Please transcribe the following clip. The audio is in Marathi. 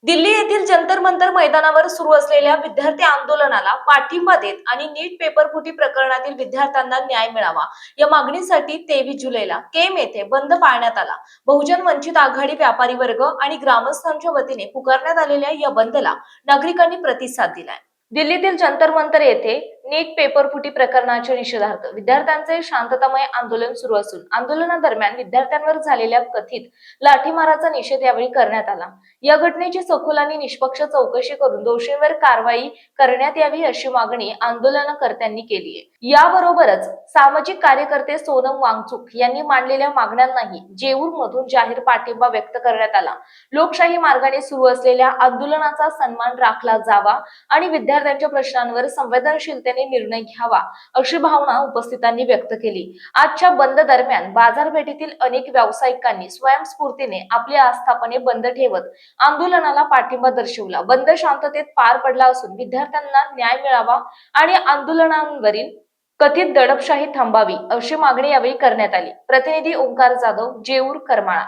दिल्ली येथील जंतर मंतर मैदानावर सुरू असलेल्या विद्यार्थी आंदोलनाला पाठिंबा देत आणि नीट पेपरफुटी प्रकरणातील विद्यार्थ्यांना न्याय मिळावा या मागणीसाठी 23 जुलैला केम येथे बंद पाळण्यात आला। बहुजन वंचित आघाडी, व्यापारी वर्ग आणि ग्रामस्थांच्या वतीने पुकारण्यात आलेल्या या बंदला नागरिकांनी प्रतिसाद दिलाय। दिल्लीतील जंतर मंतर येथे नीट पेपरफुटी प्रकरणाच्या निषेधार्थ विद्यार्थ्यांचे शांततामय आंदोलन सुरू असून आंदोलनादरम्यान विद्यार्थ्यांवर झालेल्या कथित लाठीमाराचा निषेध यावेळी करण्यात आला। या घटनेची सखोल आणि निष्पक्ष चौकशी करून दोषींवर कारवाई करण्यात यावी अशी मागणी आंदोलनकर्त्यांनी केली आहे। याबरोबरच सामाजिक कार्यकर्ते सोनम वांगचुक यांनी मांडलेल्या मागण्यांनाही जेऊरमधून जाहीर पाठिंबा व्यक्त करण्यात आला। लोकशाही मार्गाने सुरू असलेल्या आंदोलनाचा सन्मान राखला जावा आणि विद्यार्थ्यांच्या प्रश्नांवर संवेदनशीलतेने निर्णय घ्यावा अशी भावना उपस्थितांनी व्यक्त केली। आजच्या बंद दरम्यान बाजारपेठेतील अनेक व्यावसायिकांनी स्वयंस्फूर्तीने आपली आस्थापने बंद ठेवत आंदोलनाला पाठिंबा दर्शवला। बंद शांततेत पार पडला असून विद्यार्थ्यांना न्याय मिळावा आणि आंदोलनांवरील कथित दडपशाही थांबावी अशी मागणी यावेळी करण्यात आली। प्रतिनिधी ओंकार जाधव, जेऊर, करमाळा।